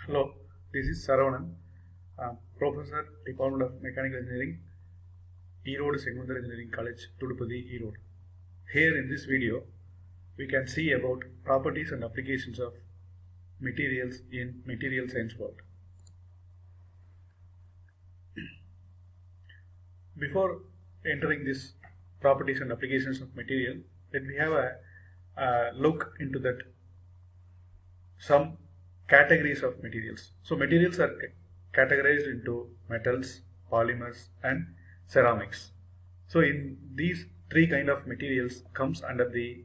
Hello, this is Saravanan, Professor, Department of Mechanical Engineering, Erode Segmental Engineering College, Tudupadi, Erode. Here in this video, we can see about properties and applications of materials in material science world. Before entering this properties and applications of material, let me have a look into that some categories of materials. So materials are categorized into metals, polymers and ceramics. So in these three kind of materials comes under the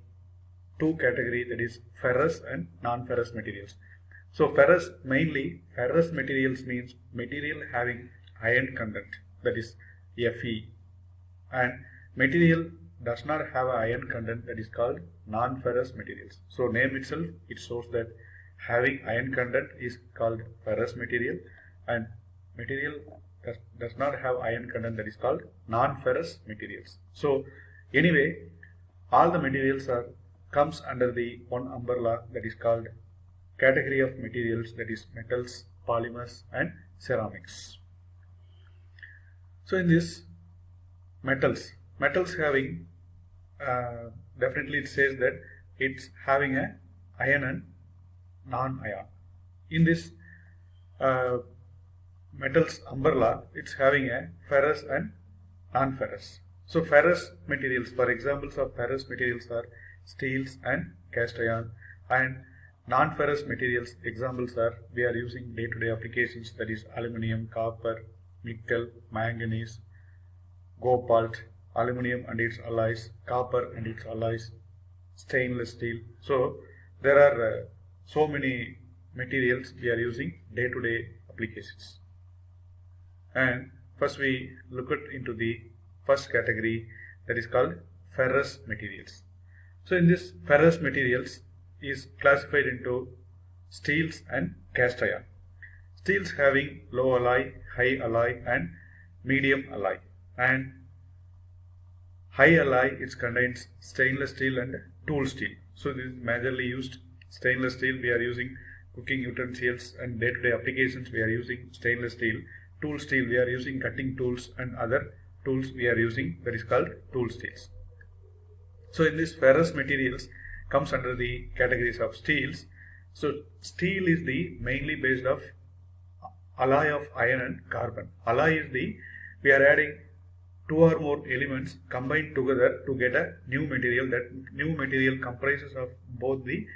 two category, that is ferrous and non-ferrous materials. So ferrous materials means material having iron content, that is Fe, and material does not have an iron content, that is called non-ferrous materials. So name itself, it shows that having iron content is called ferrous material, and material does not have iron content, that is called non-ferrous materials. So anyway, all the materials comes under the one umbrella, that is called category of materials, that is metals, polymers and ceramics. So in this metals having definitely it says that it's having a iron and non-ion. In this metals umbrella, it's having a ferrous and non-ferrous. So ferrous materials, for examples of ferrous materials are steels and cast iron, and non-ferrous materials examples are we are using day-to-day applications, that is aluminum, copper, nickel, manganese, cobalt, aluminum and its alloys, copper and its alloys, stainless steel. So there are so many materials we are using day-to-day applications. And first we look into the first category, that is called ferrous materials. So in this ferrous materials is classified into steels and cast iron. Steels having low alloy, high alloy and medium alloy, and high alloy it contains stainless steel and tool steel. So this is majorly used. Stainless steel we are using cooking utensils and day-to-day applications we are using stainless steel. Tool steel we are using cutting tools and other tools we are using, that is called tool steels. So in this ferrous materials comes under the categories of steels. So steel is the mainly based of alloy of iron and carbon. Alloy is we are adding two or more elements combined together to get a new material. That new material comprises of both the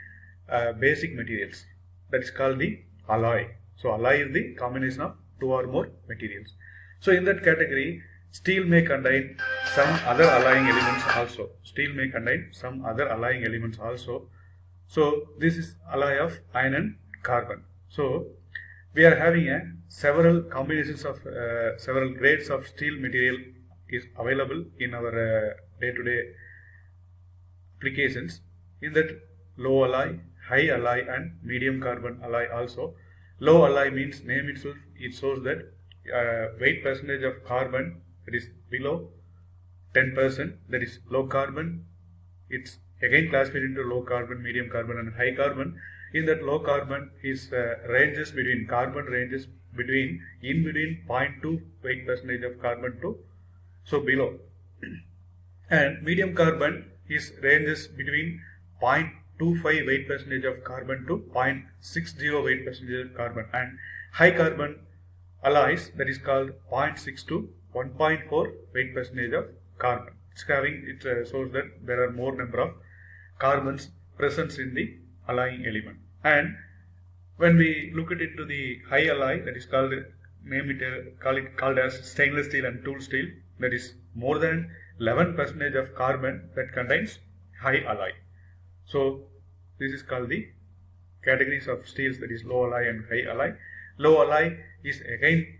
basic materials, that is called the alloy. So alloy is the combination of two or more materials. So in that category, steel may contain some other alloying elements also. So this is alloy of iron and carbon. So we are having several combinations of several grades of steel material is available in our day-to-day applications. In that low alloy, high alloy and medium carbon alloy also. Low alloy means name itself, it shows that weight percentage of carbon, that is below 10%, that is low carbon. It's again classified into low carbon, medium carbon and high carbon. In that low carbon is ranges between 0.2 weight percentage of carbon to so below, and medium carbon is ranges between 0.25 weight percentage of carbon to 0.60 weight percentage of carbon, and high carbon alloys, that is called 0.6 to 1.4 weight percentage of carbon. It shows that there are more number of carbons present in the alloying element. And when we look at it to the high alloy, that is called called as stainless steel and tool steel, that is more than 11% of carbon that contains high alloy. So this is called the categories of steels, that is low alloy and high alloy. Low alloy is again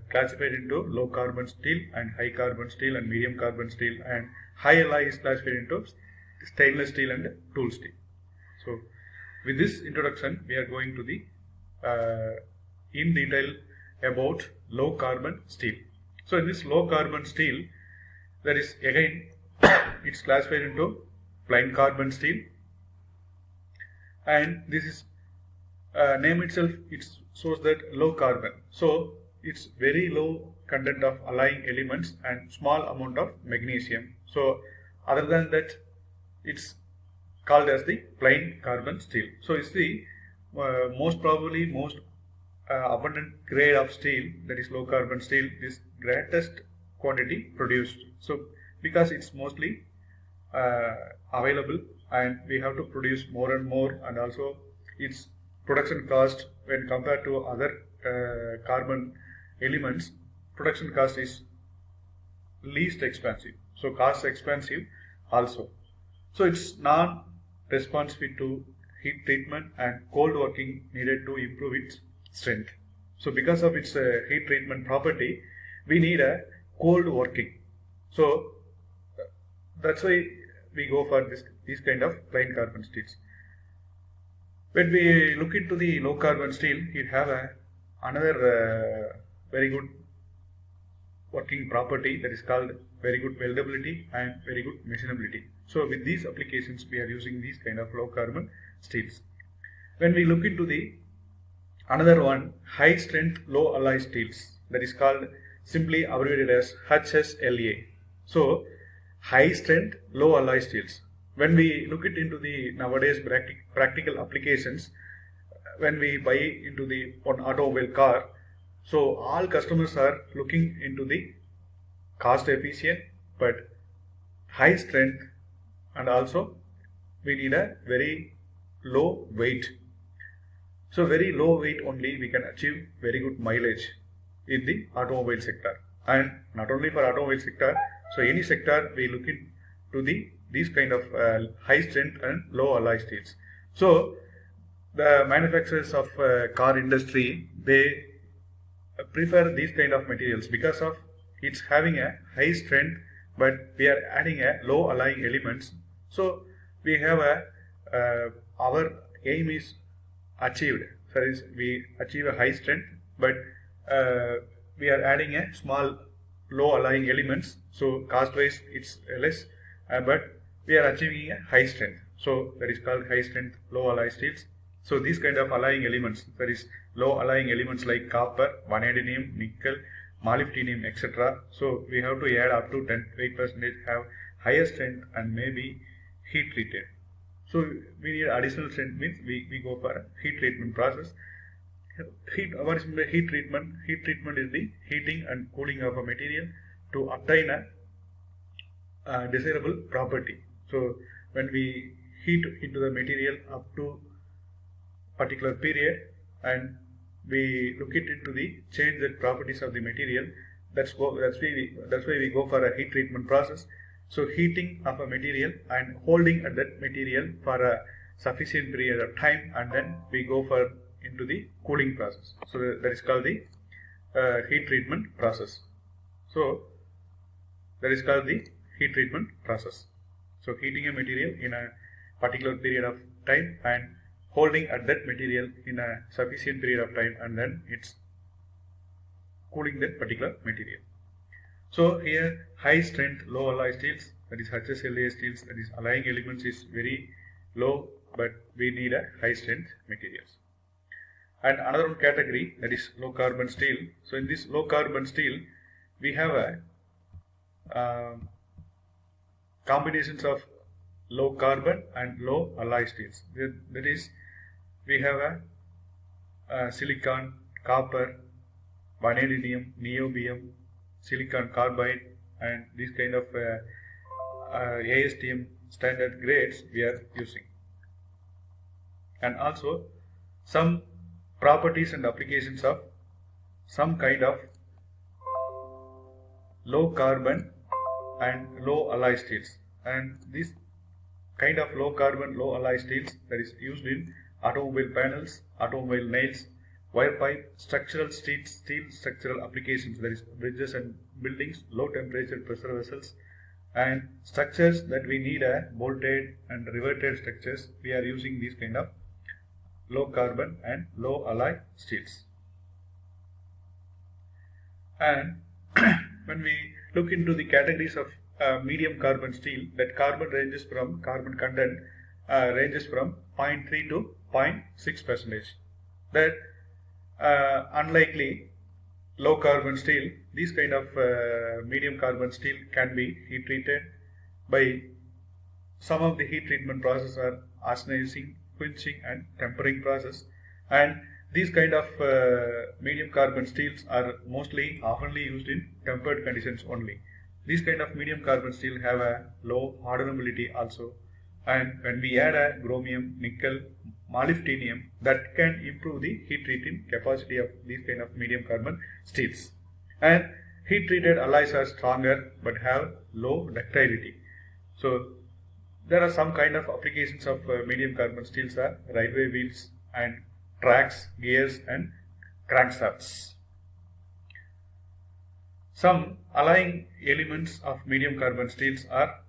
classified into low carbon steel and high carbon steel and medium carbon steel, and high alloy is classified into stainless steel and tool steel. So with this introduction, we are going to the in detail about low carbon steel. So in this low carbon steel, that is again it's classified into plain carbon steel, and this is name itself, it shows that low carbon. So it's very low content of alloying elements and small amount of magnesium. So other than that, it's called as the plain carbon steel. So it's the most abundant grade of steel, that is low carbon steel, is greatest quantity produced. So because it's mostly available and we have to produce more and more, and also its production cost when compared to other carbon elements, production cost is least expensive. So cost expensive also. So it's non-responsive to heat treatment and cold working needed to improve its strength. So because of its heat treatment property, we need a cold working. So that's why we go for these kind of plain carbon steels. When we look into the low carbon steel, it have another very good working property, that is called very good weldability and very good machinability. So with these applications, we are using these kind of low carbon steels. When we look into the another one, high strength low alloy steels, that is called simply abbreviated as HSLA. So high strength low alloy steels. When we look it into the nowadays practical applications, when we buy into the one automobile car, so all customers are looking into the cost efficient but high strength, and also we need a very low weight. So very low weight only we can achieve very good mileage in the automobile sector, and not only for automobile sector, so any sector we look into these kind of high strength and low alloy steels. So the manufacturers of car industry, they prefer these kind of materials because of it's having a high strength, but we are adding a low alloying elements. So we have our aim is achieved. That is, we achieve a high strength, but we are adding a small low alloying elements. So cost wise it's less, but we are achieving a high strength. So that is called high strength low alloy steels. So these kind of alloying elements, that is low alloying elements like copper, vanadium, nickel, molybdenum, etc. So we have to add up to 10-8%, have higher strength and maybe heat treated. So we need additional strength, means we go for a heat treatment process. What is the heat treatment? Heat treatment is the heating and cooling of a material to obtain a desirable property. So when we heat into the material up to particular period and we look it into the change the properties of the material, that's why we go for a heat treatment process. So heating of a material and holding at that material for a sufficient period of time, and then we go for into the cooling process. So that is called the heat treatment process. So that is called the heat treatment process. So heating a material in a particular period of time and holding at that material in a sufficient period of time, and then it's cooling that particular material. So here high strength low alloy steels, that is HSLA steels, that is alloying elements is very low, but we need a high strength materials. And another category, that is low carbon steel. So in this low carbon steel, we have a combinations of low carbon and low alloy steels. That is, we have a silicon, copper, vanadium, niobium, silicon carbide, and these kind of ASTM standard grades we are using. And also some properties and applications of some kind of low carbon and low alloy steels. And this kind of low carbon low alloy steels that is used in automobile panels, automobile nails, wire pipe, structural steel structural applications, that is bridges and buildings, low temperature pressure vessels, and structures that we need a bolted and riveted structures. We are using these kind of low carbon and low alloy steels. And when we look into the categories of medium carbon steel, that carbon ranges from carbon content ranges from 0.3 to 0.6%. that unlikely low carbon steel, these kind of medium carbon steel can be heat treated by some of the heat treatment processes are arsenizing, quenching and tempering process, and these kind of medium carbon steels are mostly oftenly used in tempered conditions only. These kind of medium carbon steel have a low hardenability also, and when we add a chromium, nickel, molybdenum, that can improve the heat treating capacity of these kind of medium carbon steels. And heat treated alloys are stronger but have low ductility. So there are some kind of applications of medium carbon steels are railway wheels and tracks, gears and crankshafts. Some alloying elements of medium carbon steels are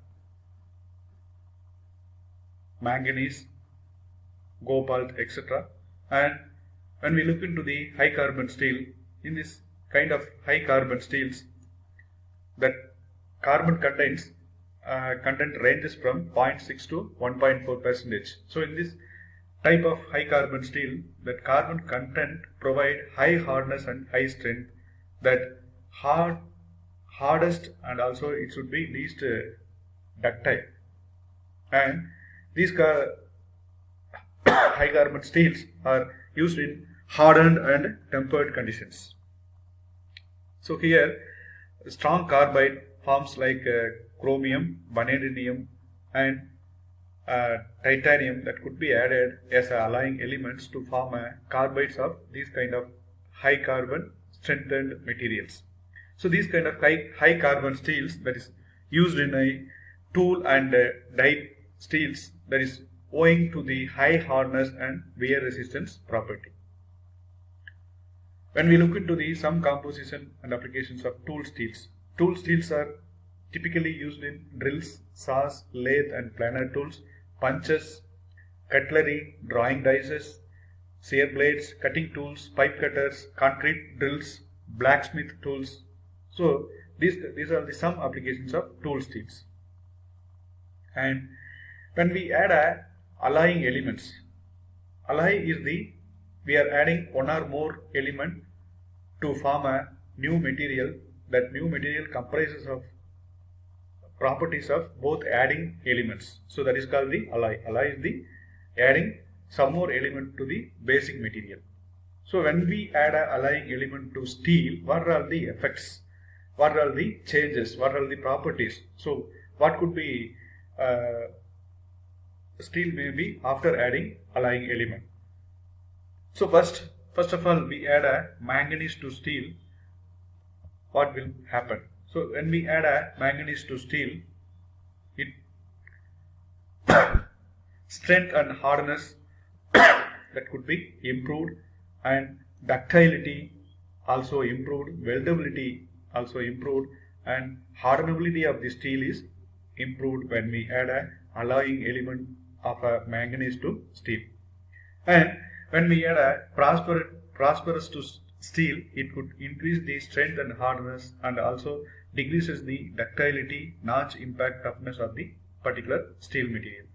manganese, cobalt, etc. And when we look into the high carbon steel, in this kind of high carbon steels, that carbon content ranges from 0.6 to 1.4%. So in this type of high carbon steel, that carbon content provide high hardness and high strength, that hardest, and also it should be least ductile. And these high carbon steels are used in hardened and tempered conditions. So here strong carbide forms like chromium, vanadium and titanium that could be added as alloying elements to form carbides of these kind of high carbon strengthened materials. So these kind of high carbon steels that is used in a tool and die steels, that is owing to the high hardness and wear resistance property. When we look into some composition and applications of tool steels are typically used in drills, saws, lathe and planer tools, punches, cutlery, drawing dices, shear blades, cutting tools, pipe cutters, concrete drills, blacksmith tools. So these are some applications of tool steels. And when we add alloying elements, alloy is we are adding one or more element to form a new material. That new material comprises of properties of both adding elements. So that is called the alloy. Alloy is the adding some more element to the basic material. So when we add an alloying element to steel, what are the effects? What are the changes? What are the properties? So what could be steel may be after adding alloying element. So first of all, we add a manganese to steel. What will happen? So when we add a manganese to steel, it strength and hardness that could be improved, and ductility also improved, weldability also improved, and hardenability of the steel is improved when we add a alloying element of a manganese to steel. And when we add a phosphorus to steel, it could increase the strength and hardness and also decreases the ductility, notch, impact, toughness of the particular steel material.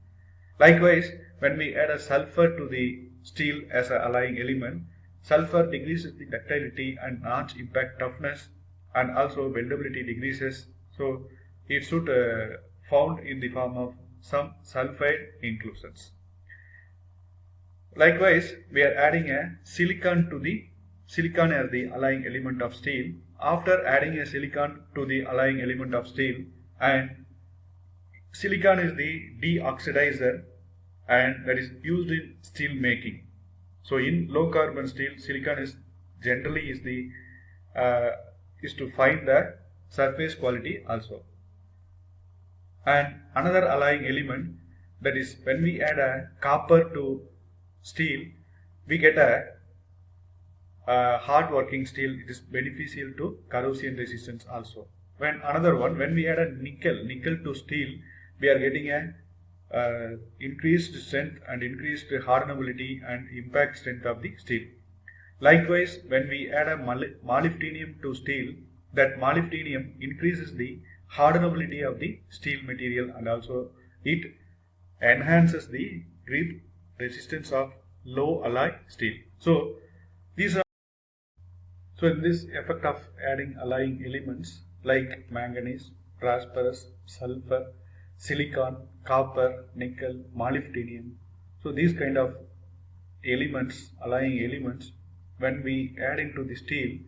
Likewise, when we add a sulfur to the steel as an alloying element, sulfur decreases the ductility and notch, impact, toughness, and also weldability decreases. So it should found in the form of some sulfide inclusions. Likewise, we are adding a silicon as the alloying element of steel. After adding a silicon to the alloying element of steel, and silicon is the deoxidizer, and that is used in steel making. So in low carbon steel, silicon is generally is to find the surface quality also. And another alloying element, that is when we add a copper to steel, we get a hard working steel. It is beneficial to corrosion resistance also. When another one, when we add a nickel to steel, we are getting a increased strength and increased hardenability and impact strength of the steel. Likewise, when we add a molybdenum to steel, that molybdenum increases the hardenability of the steel material, and also it enhances the grip resistance of low alloy steel. So These are so in this effect of adding alloying elements like manganese, phosphorus, sulfur, silicon, copper, nickel, molybdenum. So these kind of elements, alloying elements, when we add into the steel,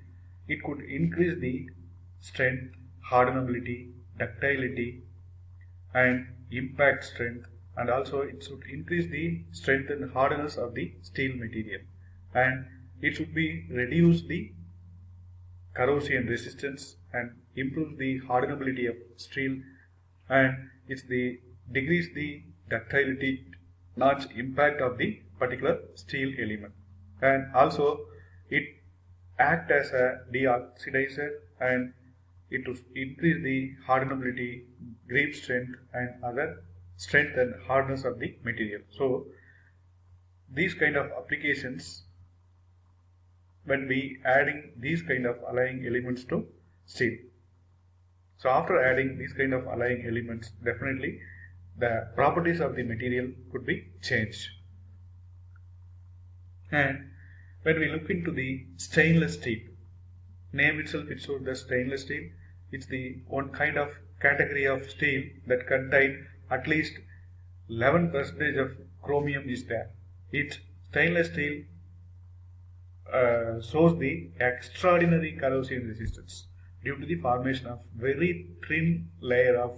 it could increase the strength, hardenability, ductility, and impact strength, and also it should increase the strength and hardness of the steel material, and it should be reduce the corrosion resistance and improve the hardenability of steel, and it's the decrease the ductility, notch impact of the particular steel element, and also it act as a deoxidizer, and it will increase the hardenability, grip strength, and other strength and hardness of the material. So these kind of applications when we adding these kind of alloying elements to steel. So after adding these kind of alloying elements, definitely the properties of the material could be changed. And when we look into the stainless steel, name itself it shows the stainless steel. It's the one kind of category of steel that contain at least 11% of chromium is there. Its stainless steel shows the extraordinary corrosion resistance due to the formation of very thin layer of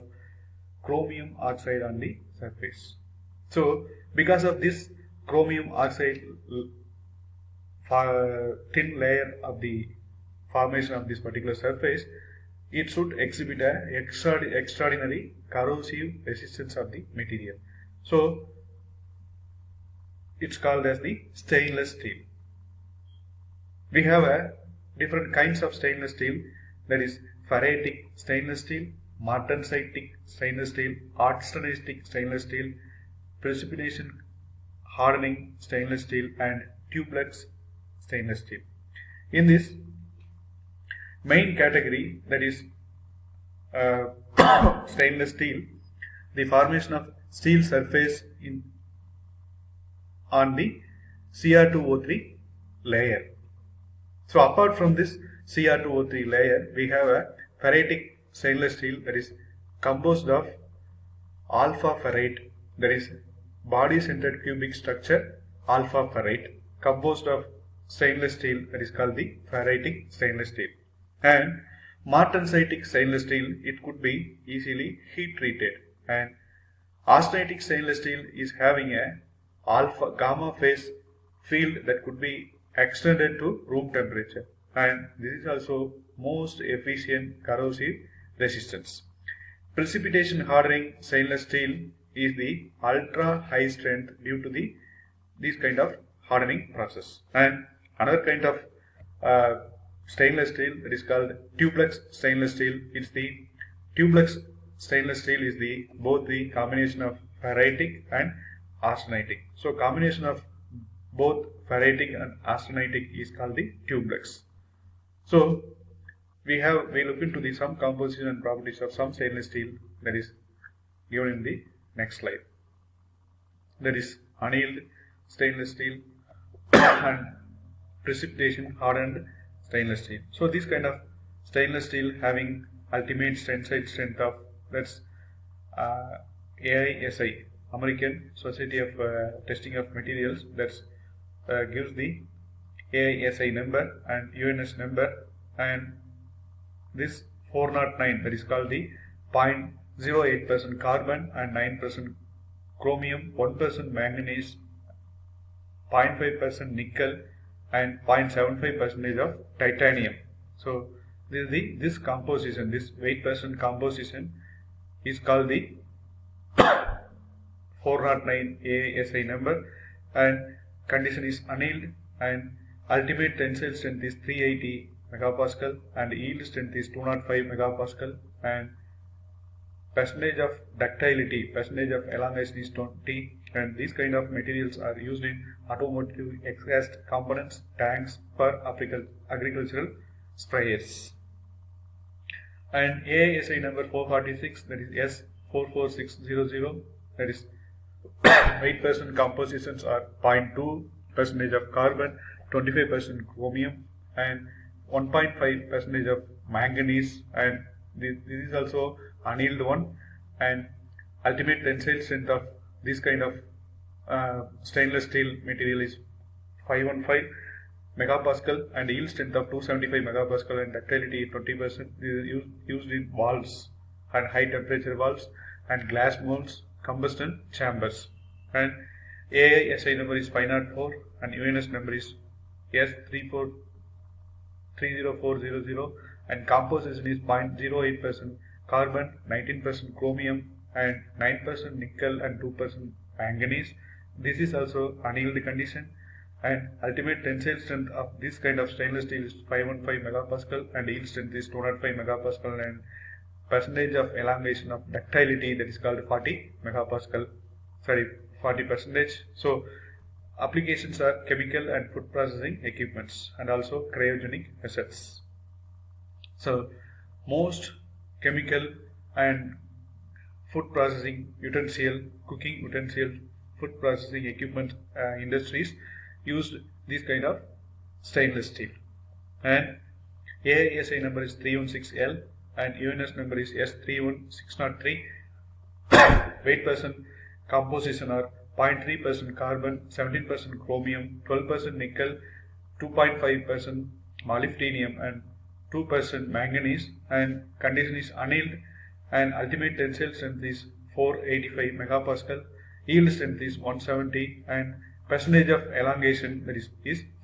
chromium oxide on the surface. So because of this chromium oxide thin layer of the formation of this particular surface, it should exhibit a extraordinary corrosive resistance of the material. So it's called as the stainless steel. We have a different kinds of stainless steel, that is ferritic stainless steel, martensitic stainless steel, austenitic stainless steel, precipitation hardening stainless steel, and tubeless stainless steel. In this main category, that is stainless steel, the formation of steel surface on the Cr2O3 layer. So apart from this Cr2O3 layer, we have a ferritic stainless steel that is composed of alpha ferrite, that is body centered cubic structure alpha ferrite, composed of stainless steel that is called the ferritic stainless steel. And martensitic stainless steel, it could be easily heat treated, and austenitic stainless steel is having a alpha gamma phase field that could be extended to room temperature, and this is also most efficient corrosive resistance. Precipitation hardening stainless steel is the ultra high strength due to this kind of hardening process. And another kind of stainless steel that is called tubeless stainless steel. It's the tubeless stainless steel is the both the combination of ferritic and austenitic. So combination of both ferritic and austenitic is called the tubeless. So we look into the some composition and properties of some stainless steel that is given in the next slide. That is annealed stainless steel and precipitation hardened stainless steel. So this kind of stainless steel having ultimate tensile strength of, that's AISI, American Society of Testing of Materials, that's gives the AISI number and UNS number, and this 409, that is called the 0.08% carbon and 9% chromium, 1% manganese, 0.5% nickel, and 0.75% of titanium. So this composition, this weight percent composition is called the 409 AISI number, and condition is annealed, and ultimate tensile strength is 380 megapascal, and yield strength is 205 megapascal, and percentage of ductility, percentage of elongation is 20, and these kind of materials are used in automotive exhaust components, tanks, for agricultural sprayers. And AISI number 446, that is S44600, that is weight percent compositions are 0.2% of carbon 25% chromium, and 1.5 percentage of manganese, and this is also annealed one, and ultimate tensile strength of this kind of stainless steel material is 515 megapascal, and yield strength of 275 megapascal, and ductility 20%. This is used in valves and high temperature valves and glass molds, combustion chambers. And AISI number is 504 and UNS number is S30400, and composition is 0.08% carbon, 19% chromium, and 9% nickel, and 2% manganese. This is also annealed condition, and ultimate tensile strength of this kind of stainless steel is 515 megapascal, and yield strength is 205 megapascal, and percentage of elongation of ductility, that is called 40 megapascal, 40%. So applications are chemical and food processing equipments, and also cryogenic assets. So most chemical and food processing utensil, cooking utensil, food processing equipment industries used this kind of stainless steel. And AISI number is 316L and UNS number is S31603. Weight percent composition are 0.3% carbon, 17% chromium, 12% nickel, 2.5% molybdenum, and 2% manganese, and condition is annealed, and ultimate tensile strength is 485 megapascal, yield strength is 170, and percentage of elongation, that is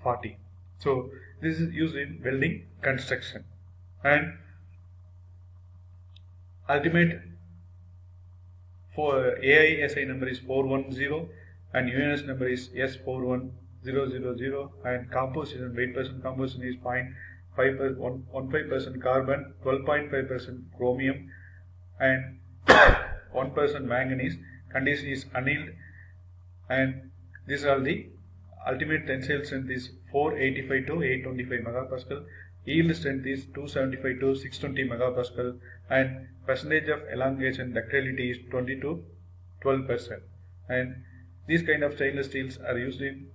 40. So this is used in welding construction. And ultimate for AISI number is 410 and UNS number is S41000, and composition, weight percent composition is 0.15% carbon, 12.5% chromium, and 1% manganese. Condition is annealed, and these are the ultimate tensile strength is 485 to 825 megapascal, yield strength is 275 to 620 megapascal, and percentage of elongation ductility is 20 to 12%. And these kind of stainless steels are used in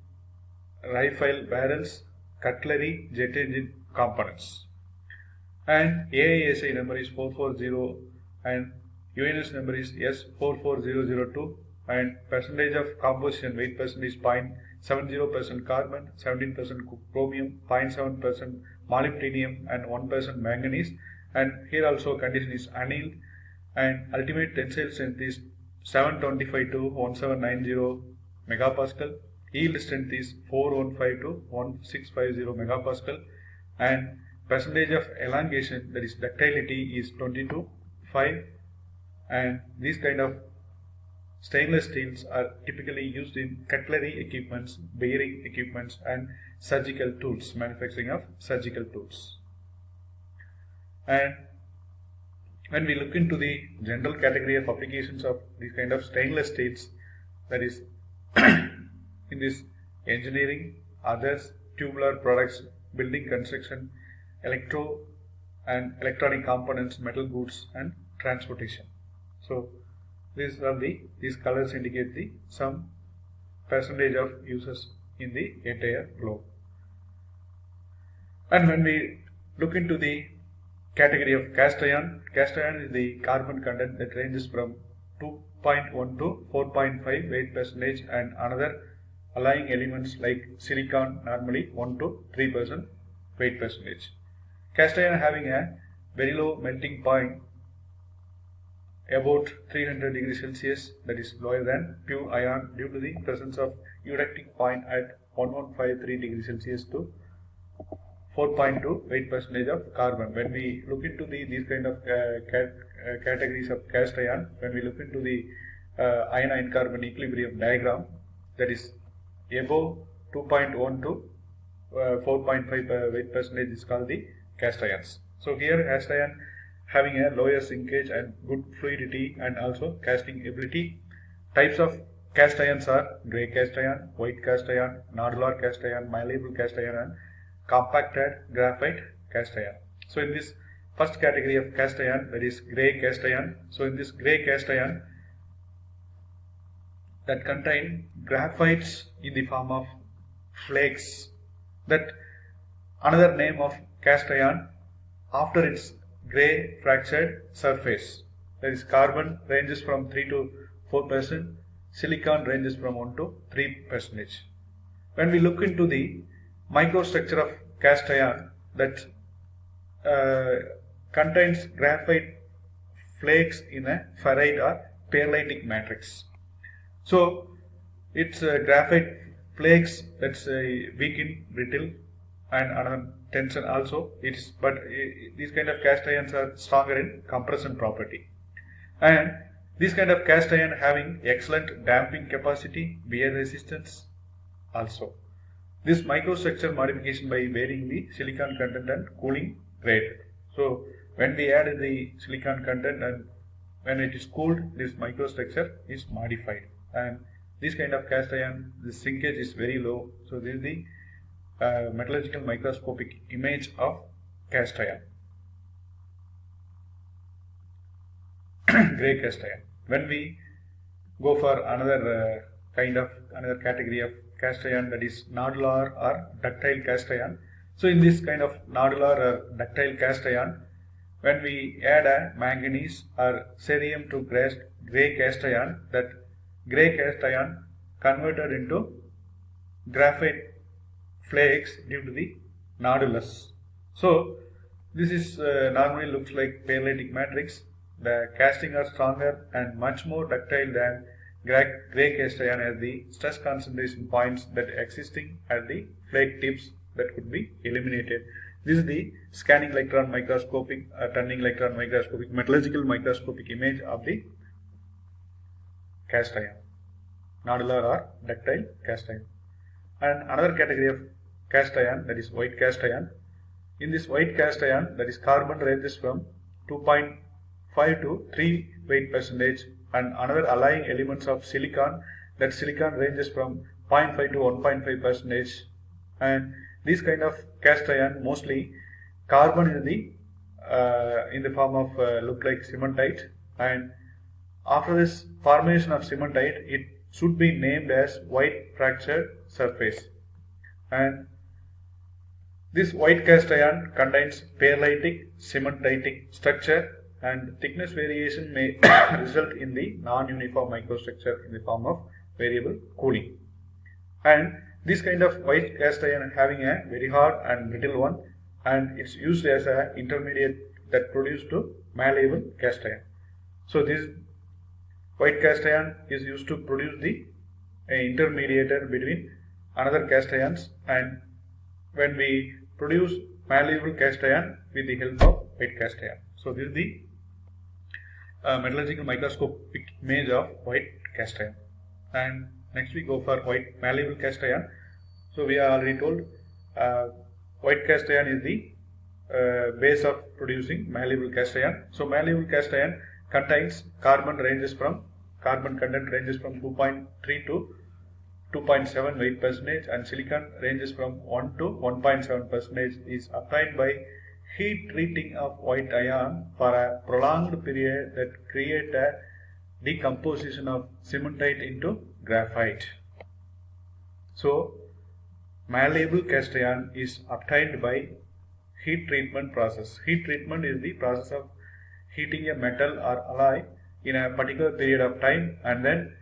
rifle barrels, cutlery, jet engine components. And AISI number is 440 and UNS number is S44002, and percentage of composition, weight percent is 0.70% carbon, 17% chromium, 0.7% molybdenum, and 1% manganese. And here also condition is annealed, and ultimate tensile strength is 725 to 1790 megapascal, yield strength is 415 to 1650 megapascal, and percentage of elongation, that is ductility, is 20 to 5. And these kind of stainless steels are typically used in cutlery equipments, bearing equipments, and surgical tools, manufacturing of surgical tools. And when we look into the general category of applications of these kind of stainless steels, that is in this engineering, others, tubular products, building construction, electro and electronic components, metal goods, and transportation. So these colors indicate the some percentage of uses in the entire globe. And when we look into the category of cast iron is the carbon content that ranges from 2.1 to 4.5 weight percentage, and another alloying elements like silicon normally 1 to 3% weight percentage. Cast iron having a very low melting point about 300 degrees Celsius, that is lower than pure iron due to the presence of eutectic point at 1153 degrees Celsius to 4.2 weight percentage of carbon. When we look into these kind of categories of cast iron, when we look into the iron carbon equilibrium diagram, that is above 2.1 to 4.5 weight percentage is called the cast irons. So here cast iron having a lower sinkage and good fluidity and also casting ability. Types of cast irons are grey cast iron, white cast iron, nodular cast iron, malleable cast iron, and compacted graphite cast iron. So in this first category of cast iron, that is grey cast iron. So in this grey cast iron that contain graphites in the form of flakes That another name of cast iron after its gray fractured surface. That is, carbon ranges from 3 to 4%, silicon ranges from 1 to 3%. When we look into the microstructure of cast iron, that contains graphite flakes in a ferrite or perlitic matrix. So it's graphite flakes that's weak in brittle and another tension also. These kind of cast irons are stronger in compression property, and this kind of cast iron having excellent damping capacity, wear resistance also. This microstructure modification by varying the silicon content and cooling rate. So when we add the silicon content and when it is cooled, this microstructure is modified, and this kind of cast iron, the shrinkage is very low. So this is the metallurgical microscopic image of cast iron. Gray cast iron. When we go for another category of cast iron, that is nodular or ductile cast iron. So in this kind of nodular or ductile cast iron, when we add a manganese or cerium to gray cast iron, that gray cast iron converted into graphite flakes due to the nodulus. So this is normally looks like perlitic matrix. The casting are stronger and much more ductile than gray cast iron, as the stress concentration points that existing at the flake tips that could be eliminated. This is the scanning electron microscopic, turning electron microscopic, metallurgical microscopic image of the cast iron, nodular or ductile cast iron. And another category of cast iron, that is white cast iron. In this white cast iron, that is carbon ranges from 2.5 to 3 weight percentage, and another allying elements of silicon, that silicon ranges from 0.5 to 1.5 percentage. And this kind of cast iron, mostly carbon is in the form of look like cementite, and after this formation of cementite, it should be named as white fractured surface. And this white cast iron contains perlitic cementitic structure, and thickness variation may result in the non-uniform microstructure in the form of variable cooling. And this kind of white cast iron having a very hard and brittle one, and it's used as an intermediate that produced to malleable cast iron. So this white cast iron is used to produce the intermediator between another cast irons, and when we produce malleable cast iron with the help of white cast iron. So this is the metallurgical microscopic image of white cast iron. And next we go for white malleable cast iron. So we are already told white cast iron is the base of producing malleable cast iron. So malleable cast iron contains carbon content ranges from 2.3 to 2.7 weight percentage, and silicon ranges from 1 to 1.7 percentage, is obtained by heat treating of white iron for a prolonged period that create a decomposition of cementite into graphite. So malleable cast iron is obtained by heat treatment process. Heat treatment is the process of heating a metal or alloy in a particular period of time, and then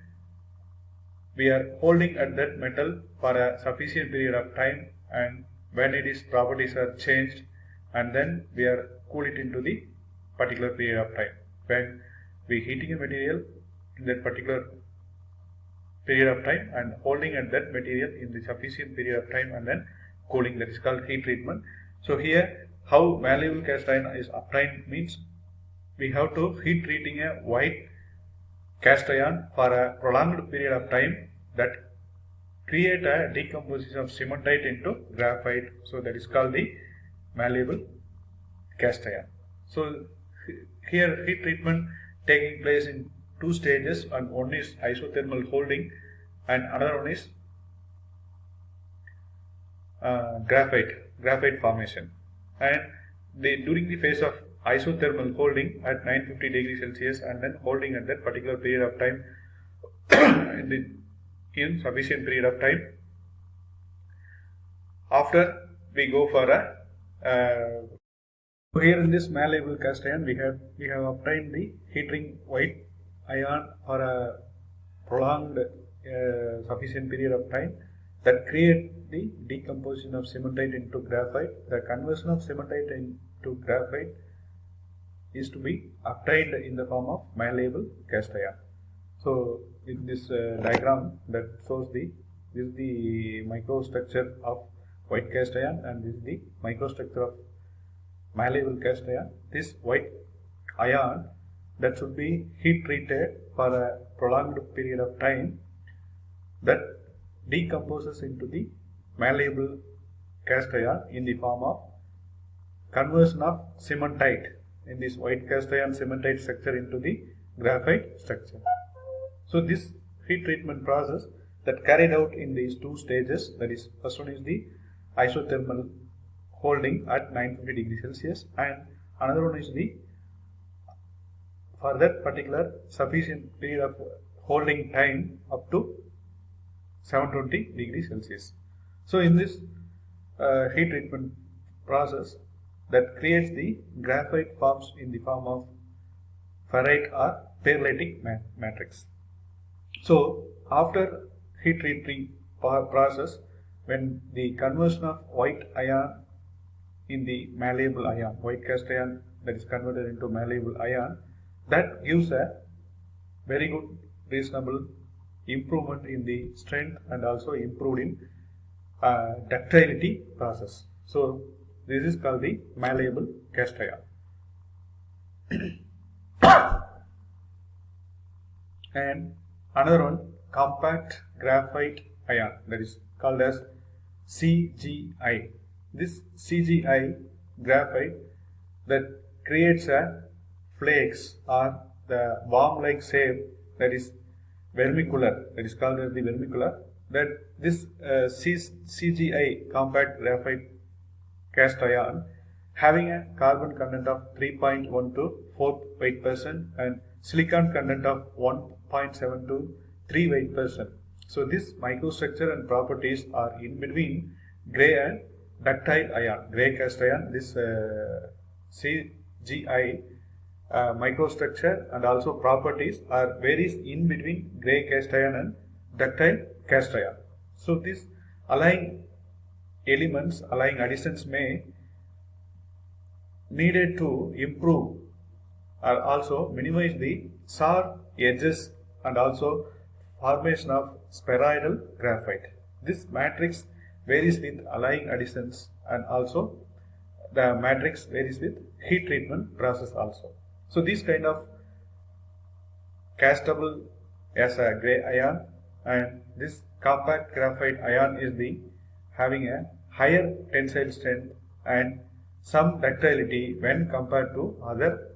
we are holding at that metal for a sufficient period of time, and when its properties are changed, and then we are cool it into the particular period of time. When we heating a material in that particular period of time and holding at that material in the sufficient period of time and then cooling, that is called heat treatment. So here how malleable cast iron is obtained means we have to heat treating a white cast iron for a prolonged period of time that create a decomposition of cementite into graphite. So that is called the malleable cast iron. So here heat treatment taking place in two stages, and one is isothermal holding and another one is graphite formation. And during the phase of isothermal holding at 950 degrees Celsius and then holding at that particular period of time in sufficient period of time, After we go for a so here in this malleable cast iron we have obtained the heat ring white iron for a prolonged sufficient period of time that create the decomposition of cementite into graphite. The conversion of cementite into graphite is to be obtained in the form of malleable cast iron. So in this diagram that shows this is the microstructure of white cast iron and this is the microstructure of malleable cast iron. This white iron that should be heat treated for a prolonged period of time that decomposes into the malleable cast iron in the form of conversion of cementite in this white cast iron cementite structure into the graphite structure. So this heat treatment process that carried out in these two stages, that is first one is the isothermal holding at 950 degrees Celsius and another one is the for that particular sufficient period of holding time up to 720 degrees Celsius. So in this heat treatment process that creates the graphite forms in the form of ferrite or perlitic matrix. So after heat treating process, when the conversion of white iron in the malleable iron, white cast iron that is converted into malleable iron, that gives a very good reasonable improvement in the strength and also improved in ductility process. So this is called the malleable cast iron. And another one, compact graphite iron, that is called as CGI. This CGI graphite that creates a flakes or the worm-like shape, that is vermicular, that is called as the vermicular. That this CGI compact graphite cast iron having a carbon content of 3.1 to 4 weight% and silicon content of 1.7 to 3 weight%. So this microstructure and properties are in between gray and ductile iron, gray cast iron. This CGI microstructure and also properties are varies in between gray cast iron and ductile cast iron. So these allying elements, allying additions may needed to improve or also minimize the sharp edges and also formation of spheroidal graphite. This matrix varies with allying additions and also the matrix varies with heat treatment process also. So this kind of castable as a gray iron and this compact graphite iron is the having a higher tensile strength and some ductility when compared to other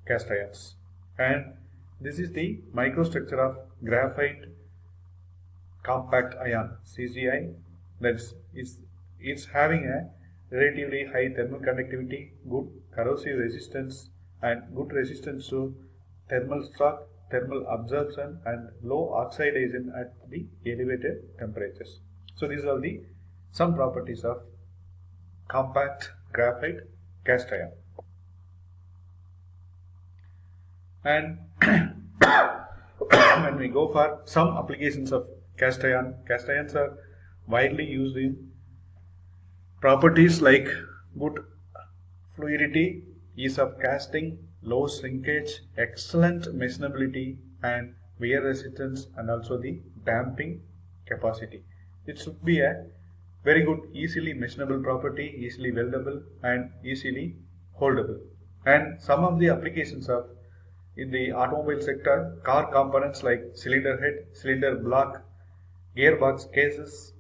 cast irons. And this is the microstructure of graphite compact iron CGI, that is it's having a relatively high thermal conductivity, good corrosive resistance and good resistance to thermal shock, thermal absorption and low oxidation at the elevated temperatures. So these are the some properties of compact graphite cast iron. And when we go for some applications of cast irons are widely used in properties like good fluidity, ease of casting, low shrinkage, excellent machinability and wear resistance and also the damping capacity. It should be a very good easily machinable property, easily weldable and easily holdable. And some of the applications of in the automobile sector, car components like cylinder head, cylinder block, gearbox cases,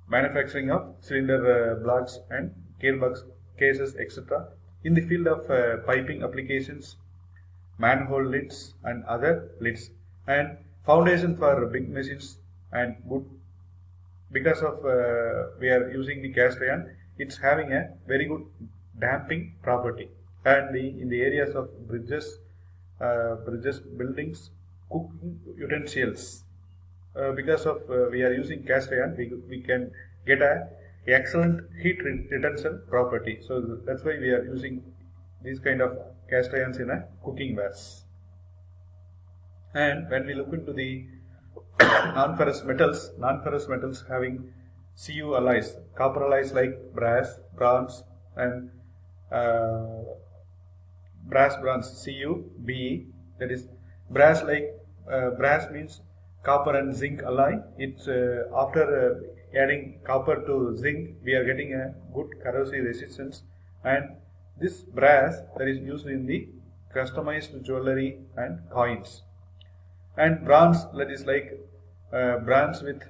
manufacturing of cylinder blocks and gearbox cases, etc. In the field of piping applications, manhole lids and other lids, and foundation for big machines and good. Because of we are using the cast iron, it's having a very good damping property. And in the areas of bridges, buildings, cooking utensils, because of we are using cast iron, we can get a excellent heat retention property. So that's why we are using these kind of cast irons in a cooking wares. And when we look into the non-ferrous metals having Cu alloys, copper alloys like brass, bronze, and uh, brass, bronze, Cu, Be. That is brass like brass means copper and zinc alloy. It's after adding copper to zinc, we are getting a good corrosive resistance, and this brass that is used in the customized jewelry and coins. And bronze, that is like bronze with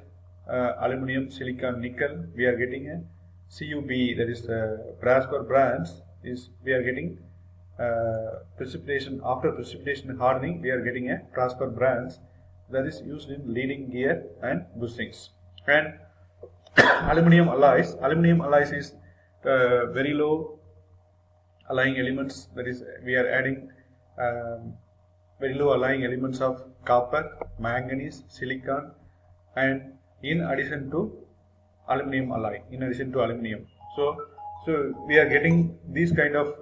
aluminum, silicon, nickel, we are getting a CuB, that is brass for bronze, is we are getting precipitation, after precipitation hardening, we are getting a brass for bronze that is used in leading gear and bushings. And aluminum alloys is very low alloying elements, that is we are adding very low alloying elements of copper, manganese, silicon, and in addition to aluminum alloy, so we are getting these kind of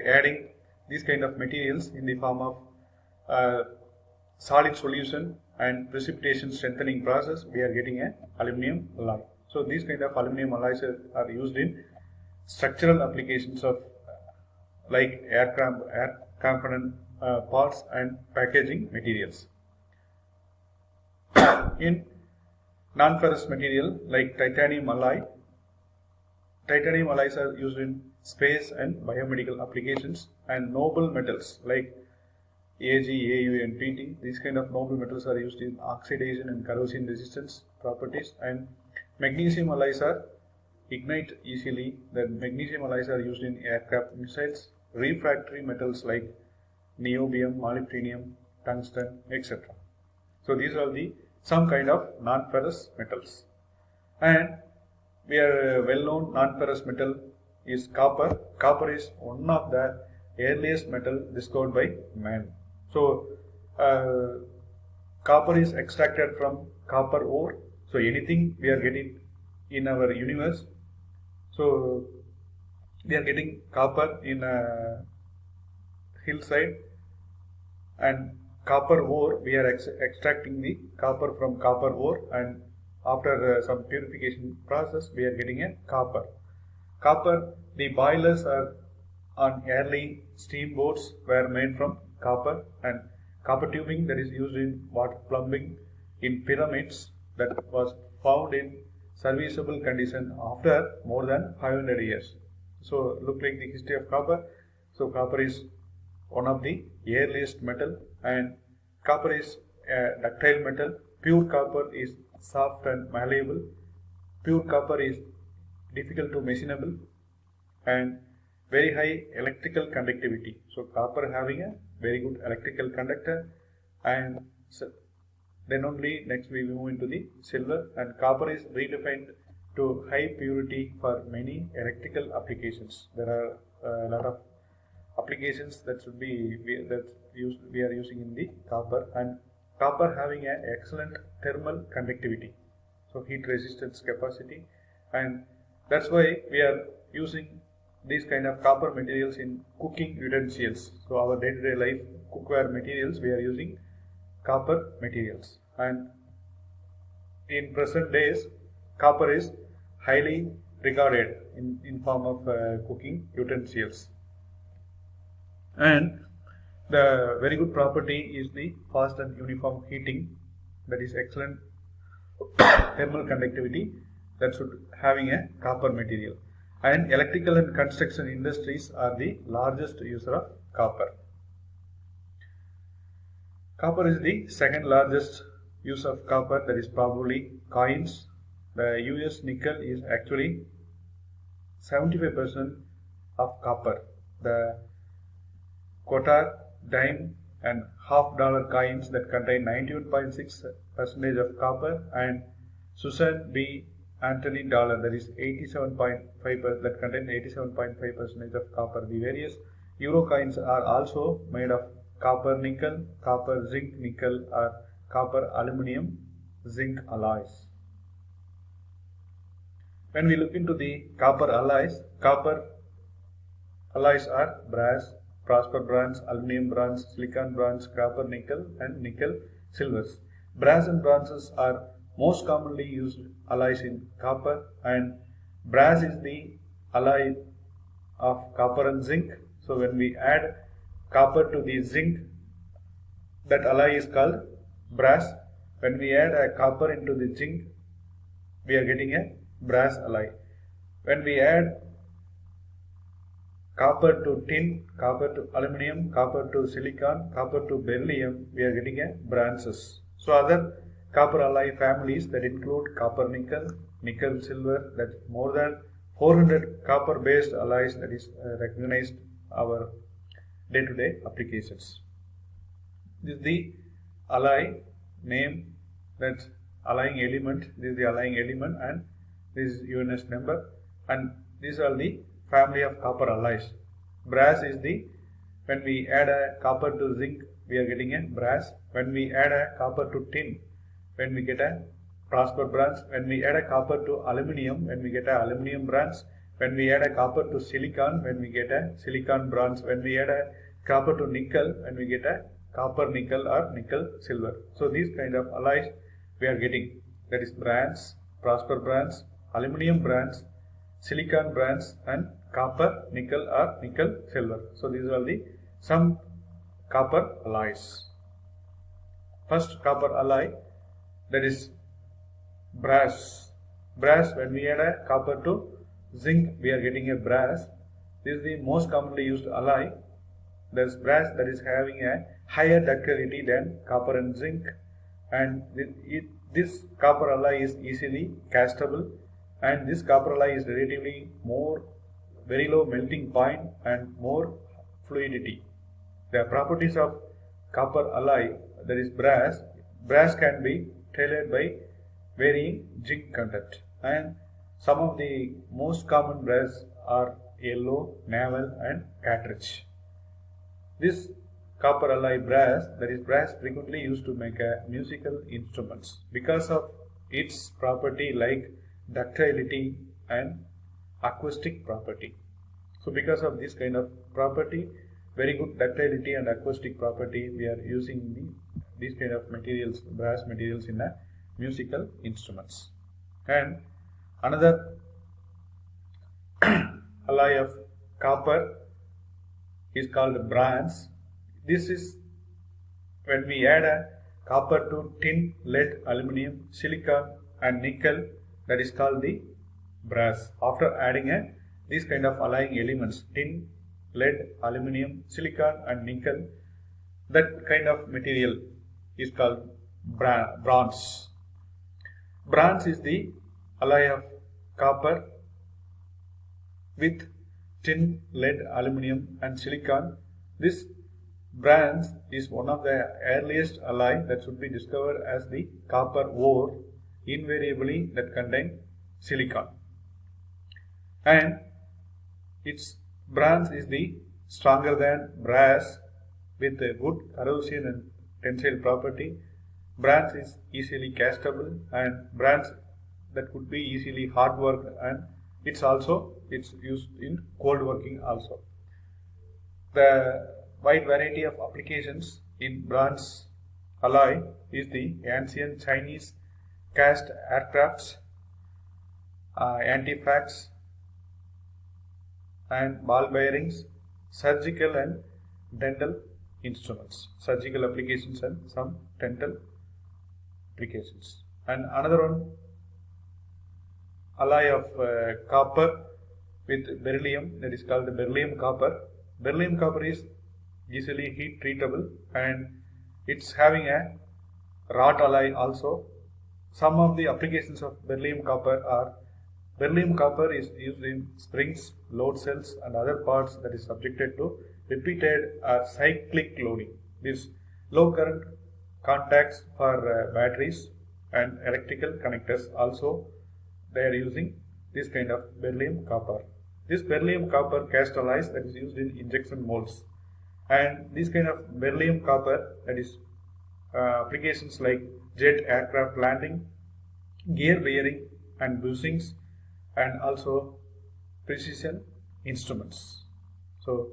adding these kind of materials in the form of solid solution and precipitation strengthening process, we are getting a aluminum alloy. So these kind of aluminum alloys are used in structural applications of like air component parts and packaging materials. In non-ferrous material like titanium alloys are used in space and biomedical applications, and noble metals like Ag, Au and Pt. These kind of noble metals are used in oxidation and corrosion resistance properties, and magnesium alloys are ignite easily. The magnesium alloys are used in aircraft missiles. Refractory metals like niobium, molybdenum, tungsten, etc. So these are the some kind of non-ferrous metals. And we are well-known non-ferrous metal is copper. Copper is one of the earliest metal discovered by man. So copper is extracted from copper ore. So anything we are getting in our universe, so we are getting copper in a hillside, and copper ore, we are extracting the copper from copper ore, and after some purification process we are getting a copper. The boilers are on early steamboats were made from copper, and copper tubing that is used in water plumbing in pyramids that was found in serviceable condition after more than 500 years. So look like the history of copper. So copper is one of the earliest metal, and copper is a ductile metal. Pure copper is soft and malleable. Pure copper is difficult to machinable and very high electrical conductivity. So copper having a very good electrical conductor, and then only next we move into the silver, and copper is redefined to high purity for many electrical applications. There are a lot of applications that should be we are using in the copper, and copper having an excellent thermal conductivity, so heat resistance capacity, and that's why we are using these kind of copper materials in cooking utensils. So our day-to-day life cookware materials, we are using copper materials, and in present days copper is highly regarded in form of cooking utensils. And the very good property is the fast and uniform heating, that is excellent thermal conductivity, that should having a copper material. And electrical and construction industries are the largest user of copper. Copper is the second largest use of copper, that is probably coins. The US nickel is actually 75% of copper. The quarter, dime and $half coins that contain 91.6% of copper, and Susan B. Anthony dollar, that is 87.5%, that contain 87.5% of copper. The various euro coins are also made of copper nickel, copper zinc nickel, or copper aluminum zinc alloys. When we look into the copper alloys are brass, phosphor bronze, aluminum bronze, silicon bronze, copper nickel, and nickel silvers. Brass and bronzes are most commonly used alloys in copper, and brass is the alloy of copper and zinc. So when we add copper to the zinc, that alloy is called brass. When we add a copper into the zinc, we are getting a brass alloy. When we add copper to tin, copper to aluminum, copper to silicon, copper to beryllium, we are getting a bronzes. So other copper alloy families that include copper nickel, nickel silver, that more than 400 copper based alloys that is recognized our day-to-day applications. This is the alloy name, that's alloying element, this is the alloying element, and this is UNS number, and these are the family of copper alloys. Brass is the, when we add a copper to zinc, we are getting a brass. When we add a copper to tin, when we get a phosphor bronze. When we add a copper to aluminum, when we get a aluminum bronze. When we add a copper to silicon, when we get a silicon bronze. When we add a copper to nickel, when we get a copper nickel or nickel silver. So these kind of alloys we are getting, that is bronze, phosphor bronze, aluminum bronze, silicon bronze, and copper nickel or nickel silver. So these are the some copper alloys. First copper alloy, that is brass. Brass, when we add a copper to zinc, we are getting a brass. This is the most commonly used alloy. There's brass that is having a higher ductility than copper and zinc, and this copper alloy is easily castable, and this copper alloy is relatively more very low melting point and more fluidity. The properties of copper alloy, that is brass can be tailored by varying zinc content, and some of the most common brass are yellow, naval, and cartridge. This copper alloy brass, that is brass frequently used to make musical instruments because of its property like ductility and acoustic property. So because of this kind of property, very good ductility and acoustic property, we are using these kind of materials, brass materials in musical instruments. And another alloy of copper is called bronze. This is when we add a copper to tin, lead, aluminum, silicon, and nickel, that is called the brass. After adding these kind of alloying elements, tin, lead, aluminum, silicon, and nickel, that kind of material is called bronze. Bronze is the alloy of copper with tin, lead, aluminum, and silicon. This bronze is one of the earliest alloy that should be discovered as the copper ore, invariably that contain silicon. And its bronze is the stronger than brass with a good corrosion and tensile property. Bronze is easily castable, and bronze that could be easily hard worked, and it's used in cold working also. The wide variety of applications in bronze alloy is the ancient Chinese cast aircrafts, antiflags, and ball bearings, surgical and dental instruments, surgical applications and some dental applications. And another one, alloy of copper with beryllium, that is called the beryllium copper. Beryllium copper is easily heat treatable, and it's having a wrought alloy also. Some of the applications of beryllium copper are, beryllium copper is used in springs, load cells, and other parts that is subjected to repeated or cyclic loading. These low current contacts for batteries and electrical connectors also, they are using this kind of beryllium copper. This beryllium copper cast alloys that is used in injection molds, and this kind of beryllium copper, that is applications like jet aircraft landing, gear bearing and bushings, and also precision instruments. So